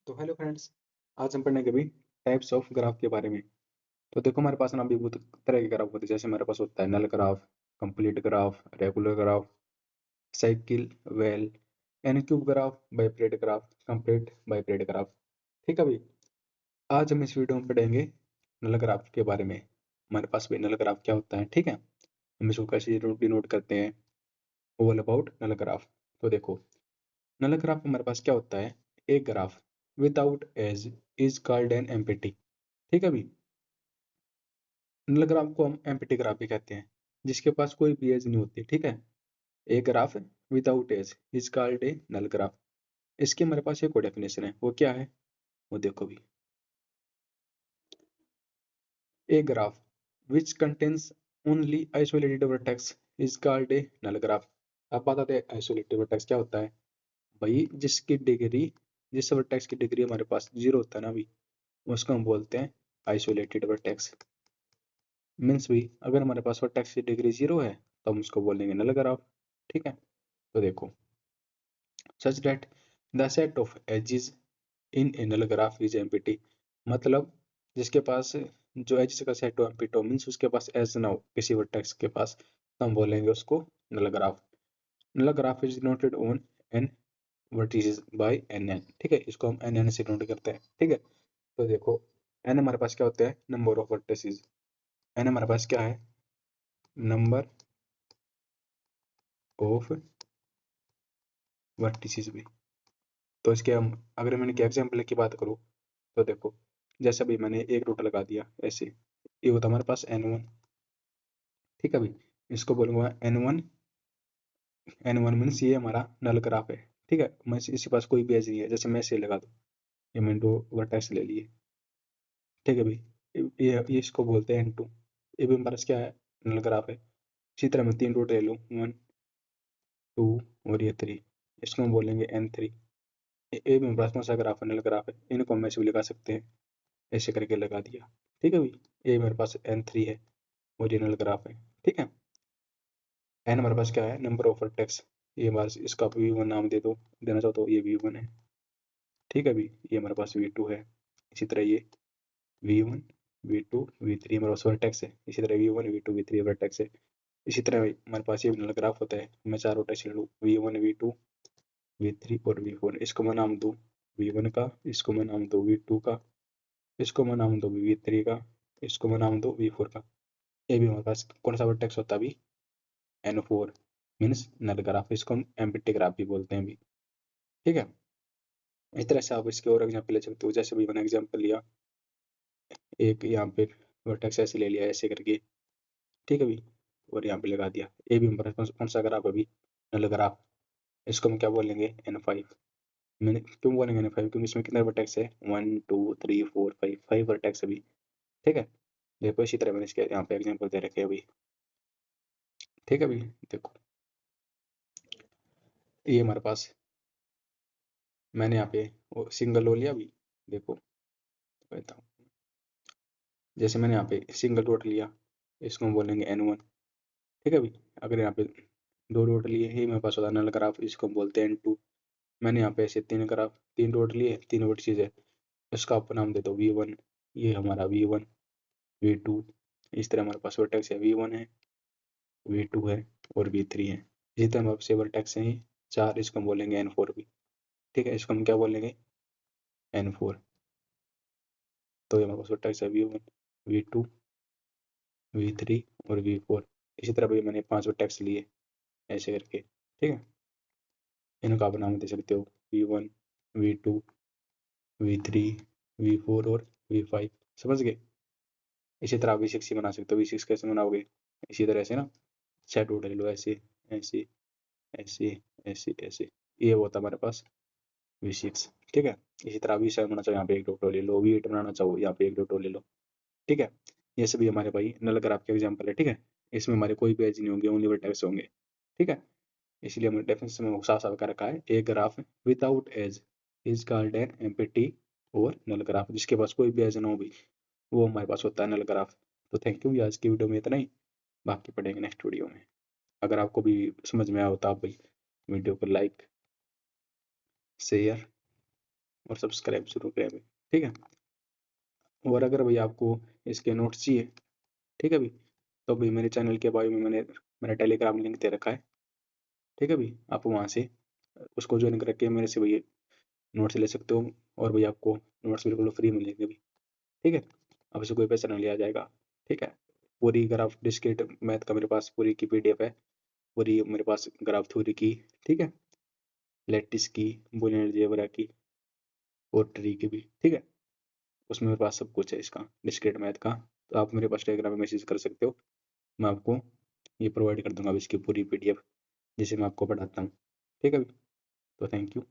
तो hello friends, आज हम पढ़ने के भी टाइप्स ऑफ ग्राफ के बारे में। तो देखो, हमारे पास ना अभी बहुत तरह के ग्राफ होते हैं। जैसे हमारे पास होता है null graph, complete graph, regular graph, cycle, wheel, N cube graph, bipartite graph, complete bipartite graph. ठीक है भाई, आज हम इस वीडियो में पढ़ेंगे नल ग्राफ के बारे में। हमारे पास भी नल ग्राफ क्या होता है, ठीक है, हम इसको कैसे नोट करते हैं। All about null graph. तो देखो, नल ग्राफ हमारे पास क्या होता है। एक graph without edge is called an empty. ठीक है भाई, नल ग्राफ को हम एम्प्टी ग्राफ भी कहते हैं, जिसके पास कोई भी एज नहीं होती। ठीक है, a graph without edge is called a null graph. इसकी हमारे पास एक और डेफिनेशन है, वो क्या है, वो देखो भी। A graph which contains only isolated vertex is called a null graph. अब बात आते हैं आइसोलेटेड वर्टेक्स क्या होता है। भाई जिसकी डिग्री, जिस वर्टेक्स की डिग्री हमारे पास जीरो होता है ना भाई, उसको हम बोलते हैं आइसोलेटेड वर्टेक्स। मीन्स भी अगर हमारे पास वर्टेक्स की डिग्री जीरो है तो हम उसको बोलेंगे नल ग्राफ। ठीक है, तो देखो, such that the set of edges in a null graph is empty। मतलब जिसके पास जो एजेस का सेट हो एम्प्टी हो, मीन्स उसके पास एज ना हो किसी वर्टेक्स के पास, तो हम बोलेंगे उसको null graph. Null graph is noted on N vertices by N N. ठीक है, इसको हम एन एन से नोट करते हैं। ठीक है, तो देखो, एन हमारे पास क्या होता है, नंबर ऑफ वर्टिसेस। एन हमारे पास क्या है, नंबर ऑफ वर्टिसेस भी। तो इसके हम, अगर मैंने क्या एग्जाम्पल की बात करूँ, तो देखो, जैसे अभी मैंने एक रूट लगा दिया ऐसे, ये होता हमारे पास n1। ठीक है भाई, इसको बोलूंगा n1। n1 मीन्स ये हमारा नल ग्राफ है। ठीक है, मैं इसी पास कोई भी एज नहीं है, जैसे मैं इसे लगा दूँ, ये मैंने दो वर्टेक्स ले लिए। ठीक है भाई, ये इसको बोलते हैं n2। ये भी हमारे पास क्या है, नल ग्राफ है। इसी तरह मैं तीन रूट ले लूँ, 1 2 और ये 3, इसको हम बोलेंगे n3। ये भी हमारे पास कौन सा ग्राफ है, नल ग्राफ है। इनको हम ऐसे भी लगा सकते हैं, ऐसे करके लगा दिया। ठीक है भाई, ये मेरे पास n3 है, ओरिजिनल ग्राफ है। ठीक है, एन हमारे पास क्या है, नंबर ऑफ वर्टेक्स। ये हमारे, इसका v1 नाम दे दो, देना चाहो तो ये v1 है। ठीक है भाई, ये हमारे पास v2 है। इसी तरह ये v1 v2 v3 हमारे पास वर्टेक्स है। इसी तरह v1 v2 v3 वर्टेक्स है। इसी तरह भाई हमारे पास ये ग्राफ होता है। मैं चार वर्टेक्स ले लूँ, v1 v2 v3 और v4। इसको मैं नाम दूँ v1 का, इसको मैं नाम दूँ v2 का, इसको मैं नाम दूँ v3 का, इसको मैं नाम दूँ v4 का। ये भी हमारे पास कौन सा वर्टेक्स होता है अभी, n4 मीन्स नल ग्राफ। इसको हम एम्प्टी ग्राफ भी बोलते हैं अभी। ठीक है, इस तरह से आप इसके और एग्जाम्पल ले सकते हो। जैसे भी मैंने एग्जाम्पल लिया, एक यहाँ पे वर्टेक्स ऐसे ले लिया ऐसे करके। ठीक है भाई, और यहाँ पे लगा दिया। ए भी हमारे पास कौन सा ग्राफ अभी, नल ग्राफ। इसको हम क्या बोलेंगे, n5। मैंने क्यों बोलेंगे n5, क्योंकि इसमें कितने वर्टेक्स है, 1 2 3 4 5, 5 वर्टेक्स अभी। ठीक है, देखो इसी तरह मैंने इसके यहाँ पे एग्जाम्पल दे रखे हैं अभी। ठीक है भाई, देखो ये हमारे पास, मैंने यहाँ पे सिंगल लो लिया अभी। देखो कहता हूँ, जैसे मैंने यहाँ पे सिंगल डॉट लिया, इसको हम बोलेंगे n1। ठीक है भाई, अगर यहाँ पे दो डॉट लिए, ये मेरे पास होता है नल ग्राफ, इसको हम बोलते हैं n2। मैंने यहाँ पे ऐसे तीन ग्राफ, तीन डॉट लिए, तीन वर्ड चीज़ है, इसका आप नाम दे दो v1। ये हमारा v1 v2, इस तरह हमारे पास वर्टेक्स है, v1 है, v2 है और v3 है। इसी तरह हमारे पास वर्टेक्स हैं चार, इसको हम बोलेंगे n4 भी। ठीक है, इसको हम क्या बोलेंगे, n4। तो ये हमारे पास वर्टेक्स है v1 v2 v3 और v4। इसी तरह भाई मैंने पांच वर्टेक्स लिए ऐसे करके। ठीक है, इनको आप नाम दे सकते हो v1 v2 v3 v4 और v5। समझ गए। इसी तरह v6 ही बना सकते हो। v6 कैसे बनाओगे, इसी तरह से ना, सेट उठा ले लो ऐसे ऐसे ऐसे ऐसे ऐसे, ये होता है हमारे पास v6। ठीक है, इसी तरह v7 बनाना चाहो यहाँ पे एक डॉट ले लो, v8 बनाना चाहो यहाँ पे एक डॉट ले लो। ठीक है, ये सभी हमारे भाई नल ग्राफ के एग्जाम्पल है। ठीक है, इसमें हमारे कोई भी एज नहीं होंगे, ओनली वर्टेक्स होंगे। ठीक है, इसलिए हमने डेफिनेशन में साफ साफ कर रखा है, a graph without edge is called an empty और नल ग्राफ। जिसके पास कोई भी एज ना हो भी, वो हमारे पास होता है नल ग्राफ। तो थैंक यू, आज की वीडियो में इतना ही, बाकी पढ़ेंगे नेक्स्ट वीडियो में। अगर आपको भी समझ में आया हो तो आप भाई वीडियो को लाइक शेयर और सब्सक्राइब जरूर करें अभी, ठीक है। और अगर भाई आपको इसके नोट्स चाहिए, ठीक है भाई, तो भाई मेरे चैनल के बायो में मैंने मेरा टेलीग्राम लिंक दे रखा है, ठीक है भाई, आप वहाँ से उसको ज्वाइन करके मेरे से भाई नोट्स ले सकते हो, और भाई आपको नोट्स बिल्कुल फ्री मिलेंगे भाई, ठीक है। अब इससे कोई पैसा नहीं लिया जाएगा, ठीक है। पूरी ग्राफ डिस्क्रीट मैथ का मेरे पास पूरी की पीडीएफ है, पूरी मेरे पास ग्राफ थ्योरी की, ठीक है, लैटिस की, बूलियन अलजेब्रा की, और ट्री की भी, ठीक है। उसमें मेरे पास सब कुछ है इसका डिस्क्रीट मैथ का। तो आप मेरे पास टेलीग्राम में मैसेज कर सकते हो, मैं आपको ये प्रोवाइड कर दूंगा अब इसकी पूरी पीडीएफ जिसे मैं आपको पढ़ाता हूँ, ठीक है। तो थैंक यू।